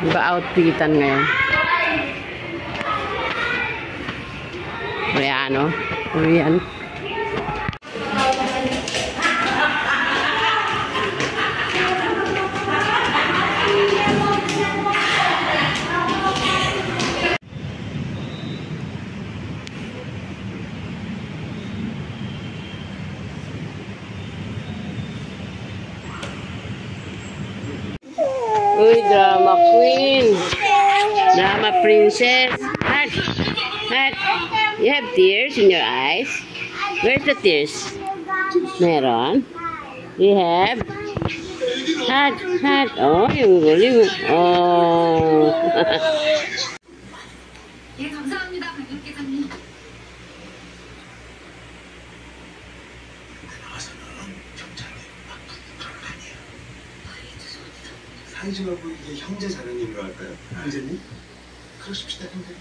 Iba outfitan ngayon. Koreano. Korean. Uy, drama queen. Drama princess. Hat. Hat. You have tears in your eyes. Where's the tears? Meron. You have. Hat. Hat. Oh, yung galing. Oh. 예, 감사합니다, 박윤기자님. 사이즈하고 이게 형제 자매님으로 할까요? 형제님? 그러십시다, 형제.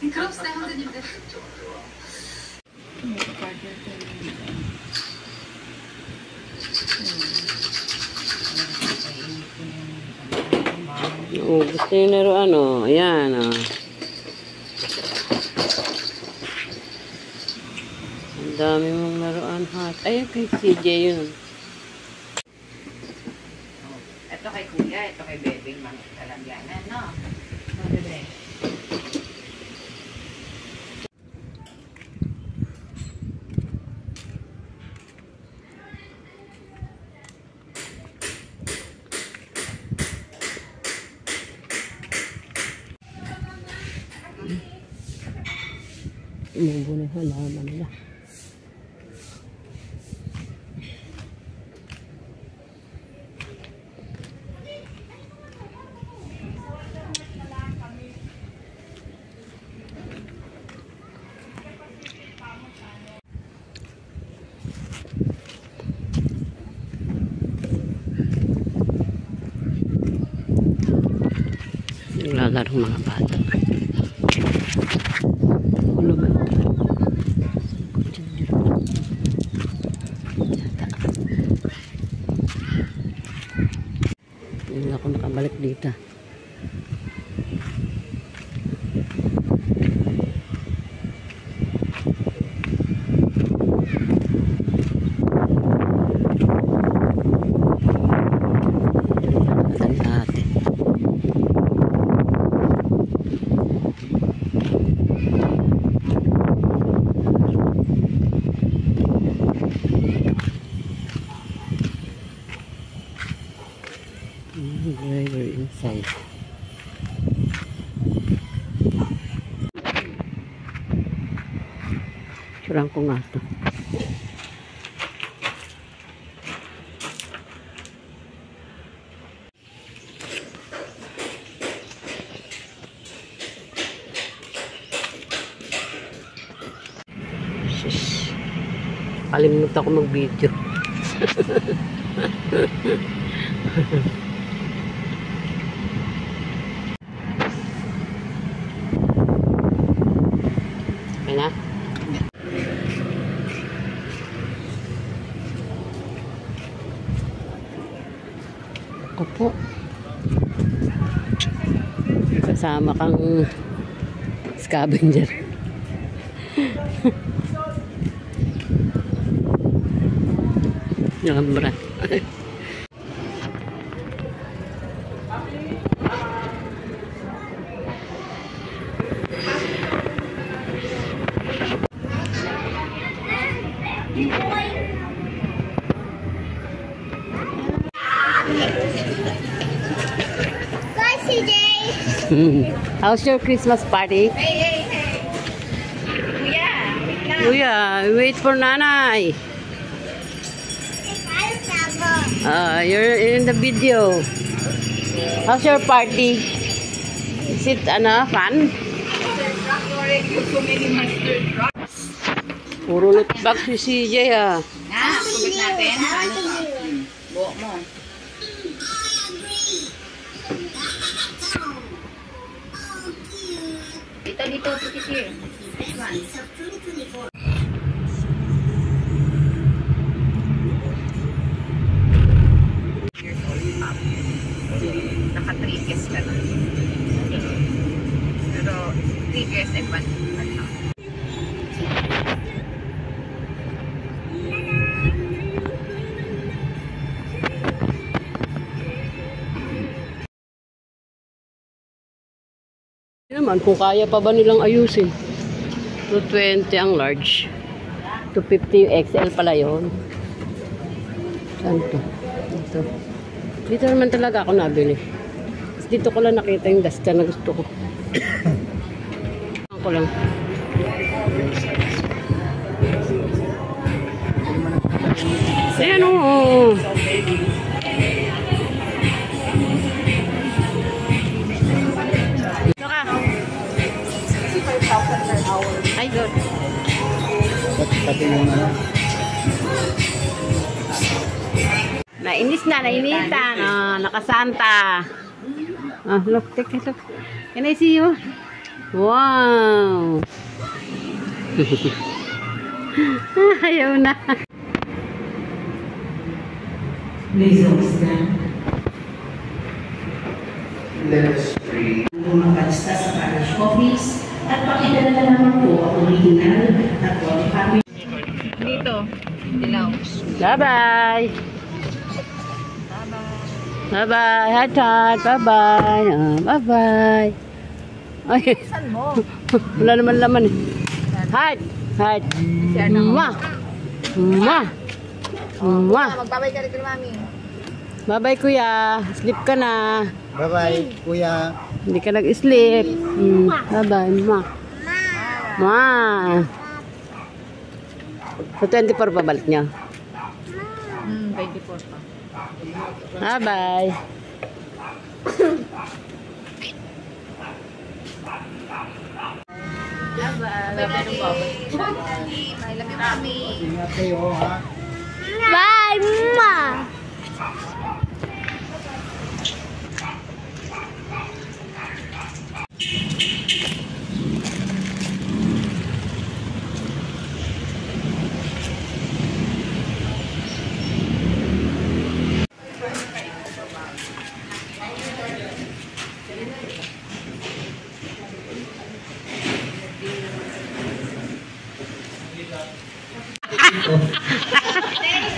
그럽시다, 형제님들. Oh, gusto yung laruan, oh. Ayan, oh. Ang dami mong laruan, hat. Ayun, kay CJ yun. Ito kay Kuya, ito kay Bebeng, mga kalangyanan, no? No, Bebe? Umubo na yung halaman nila. Naglalaro mga bata. Ano ba? Hindi ako nakabalik dito. Very inside. Curang ko nga ito. Kalimutan ko mag-video. Na? Ako po. Kasama kang scavenger. Nambra. How's your Christmas party? Hey! Kuya! Kuya, wait for nanay. You're in the video. How's your party? Is it fun? Puro lutbag si CJ ah. Kubit natin. Paano to? Buhok mo. Dito, put it here. This one. Naka-3 Tickets ka na. Pero, tickets ay ano. Naman, kung kaya pa ba nilang ayusin. 220 ang large. 250 yung XL pala yun. Saan to? Dito. Dito naman talaga ako nabili. Dito ko lang nakita yung duster na gusto ko. Ako lang. Ayan o. Ay, good. Pati yung Nainis na, nainitan. Oh, nakasanta. Oh, look, take a look. Can I see you? Wow. Ayaw na. Please stand. Let us pray. Bumabasta sa parish office at pakidala na naman po ang original at qualified. Dito. Dilaw. Bye-bye. Bye-bye. Hatat. Bye-bye. Bye-bye. Ay. Saan mo? Wala naman laman eh. Hat. Hat. Mwah. Mwah. Mwah. Magbabay ka rin kay mami. Bye-bye, kuya. Sleep ka na. Bye-bye, kuya. Hindi ka nag-sleep. Bye-bye. Mwah. Mwah. So, 24 pa balik niya. 24 pa. Bye-bye. I love you, mami. Ingat kayo, ha? Bye, Mama.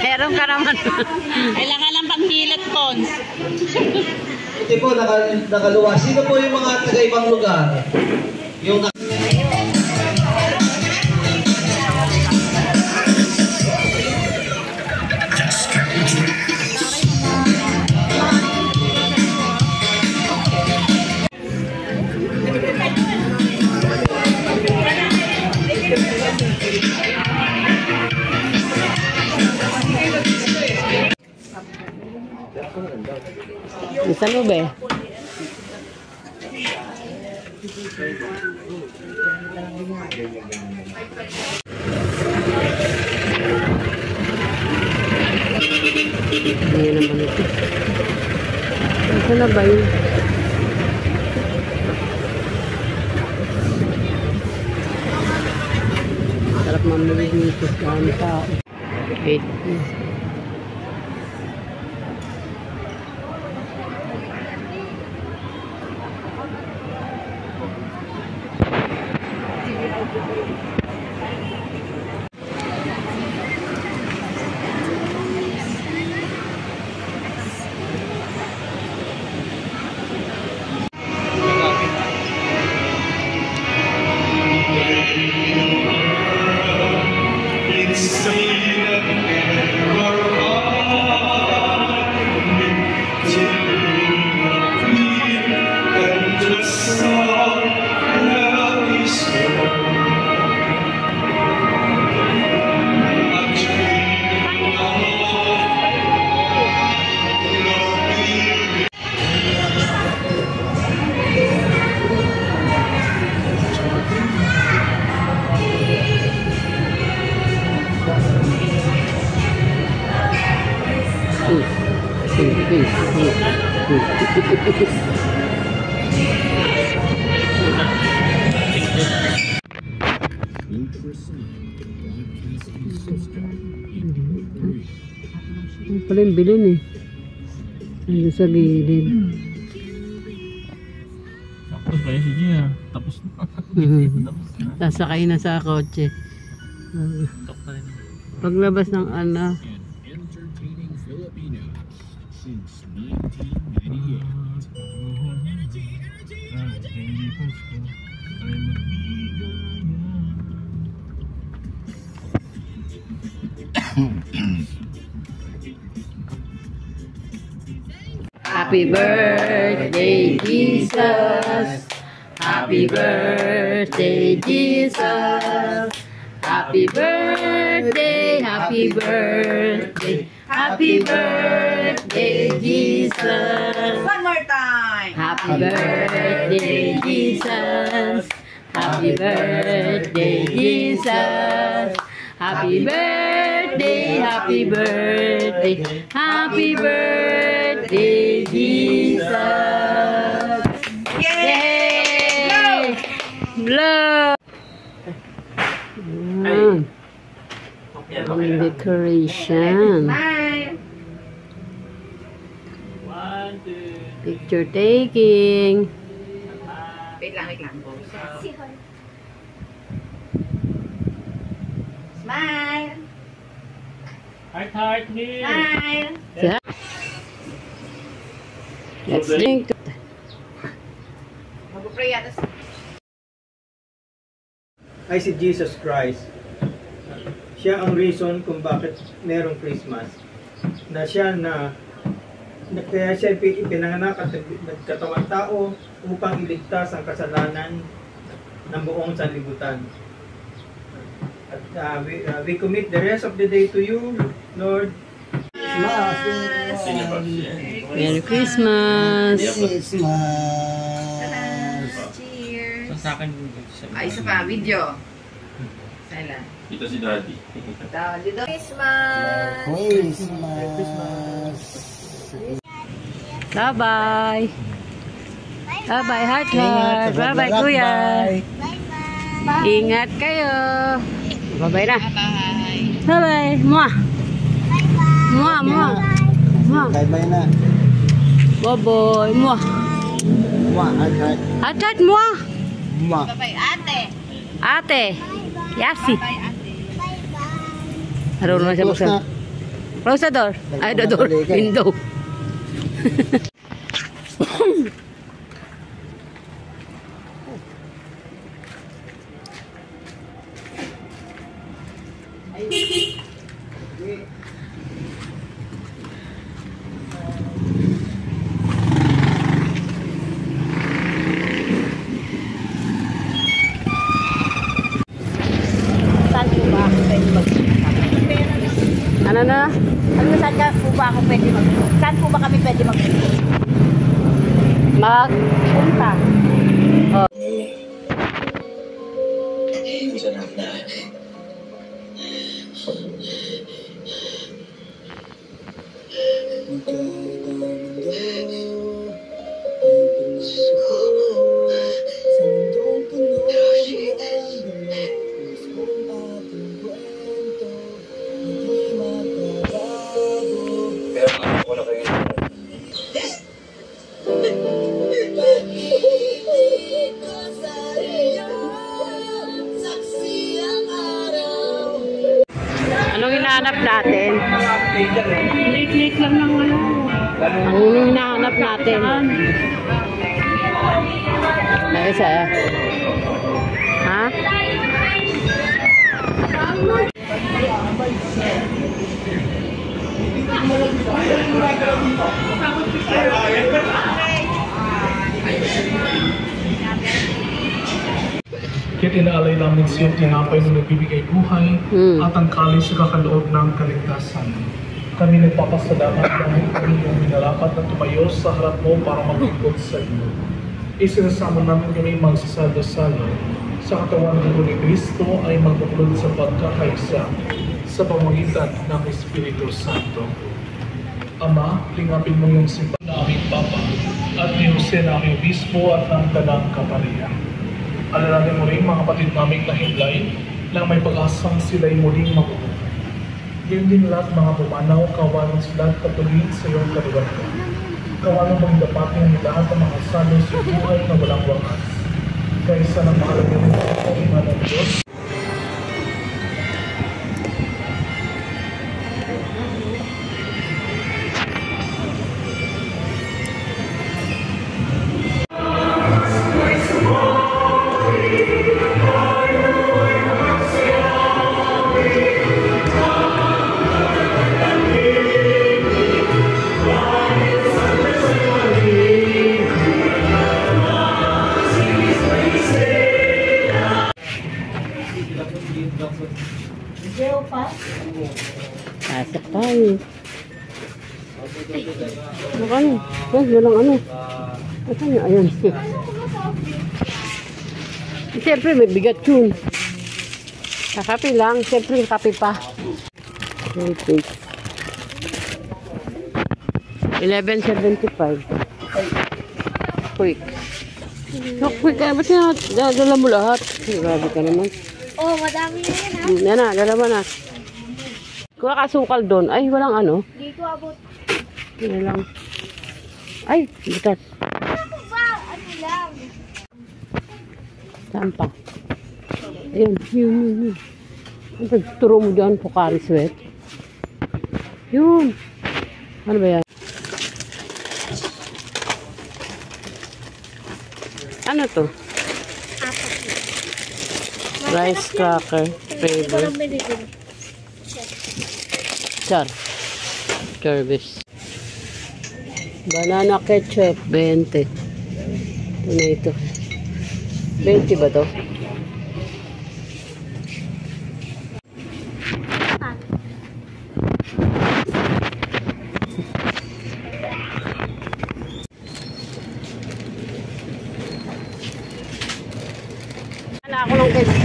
Meron ka naman. Kailangan lang panghilat, Pons. Ito po, nakaluwa. Sino po yung mga taga-ibang lugar? Yung Isa mo ba? Ayan naman ito. Ito na ba yun? Sarap mamili dito sa ang tao. 8. Pala yung bilin eh. Nandun sa gilid. Kaya si Gia, tapos na. Sasakay na sa kotse. Tok na rin. Paglabas ng ano. Entertaining Filipinos since 1998. Happy birthday, Jesus. Happy birthday, Jesus. Happy birthday, happy birthday. Happy birthday, Jesus. One more time. Happy birthday, Jesus. Happy birthday, Jesus. Happy birthday, happy birthday. Happy birthday, Jesus. Yay! Blow! Ang decoration. Smile. Picture taking. Wait lang, wait lang. Smile. Heart, me. Smile. Yeah. Let's drink. Mag-pray yata sa... Ay si Jesus Christ. Siya ang reason kung bakit merong Christmas. Na siya kaya siya ipinanganak at nagkatawang tao upang iligtas ang kasalanan ng buong sanlibutan. At we commit the rest of the day to you, Lord. Merry Christmas! Cheers. Sa akin, Ay, isa pa, video. Sala. ito si Daddy. Christmas! Bye-bye! Bye-bye, heart heart! Bye-bye, kuya! Ingat kayo! Bye-bye na! Bye-bye! Mwah! Mwah! Mwah! Mwah! Bye-bye na. Bye-bye! Mwah! Mwah, heart. Heart heart! Mwah! Mwah. Bye-bye, ate. Ate! Yasi! Bye, ate. Harap naman siya Close na. buksan. Close the door. Ay, the door. Window. Saan po ba ako pwede Ano na? Saan po ba ako pwede Saan po ba kami pwede Magpunta. Oh. Anong hinahanap natin? Late lang ng ano. Anong hinahanap natin? Ay, isa. Ha? Kaya't inaalay namin sa iyong tinapay na nagbibigay buhay at ang kalis sa kakaloob ng kaligtasan. Kami nagpapasalamat dahil kami yung minarapat na tumayo sa harap mo para maglingkod sa iyo. Isinasama namin kami magsasalo-salo sa katawan ng ni Kristo ay magbuklod sa pagkakaisa sa pamamagitan ng Espiritu Santo. Ama, lingapin mo yung simbahan na aming Papa at ni Jose na aming Bispo at ng Tanang Kaparihan. Alalahanin mo rin mga kapatid naming nahimlay na may pag-asang sila'y muling mabubuhay. Yan din lahat mga pumanaw, kawalan sila at katulid sa iyong kaliwatan. Kawalan mong dapatin ang lahat ng mga salo sa buhay na walang wakas. kaysa ng mahalaga rin ito iman ng Diyos. Pasok tayo. Ano? Walang ano. Ito na, ayun. Siyempre, may bigat yun. Kakapi lang. Siyempre, kapi pa. Okay. 11.75. Quick. So, quick ka. Ba't dala mo lahat? Grabe ka naman. Oh, madami na yan ha. Yan na, dalawa na. Kuha ka sukal doon. Ay, walang ano. Hindi ko abot. Yan lang. Ay, butas. Ano ba? Ano lang? Saan pa? Ayun, yun. Ang pagturo mo dyan, Pocari Sweat. Yun. Ano ba yan? Ano to? Rice cracker flavor. Char. Service. Banana ketchup, 20. Tomato. 20 ba to? Wala ako ng ketchup.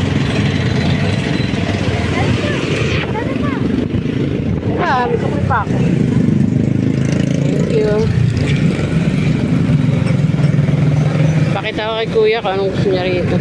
May kapal pa ako. Thank you. Pakita ko kay kuya kung anong gusto niya rito.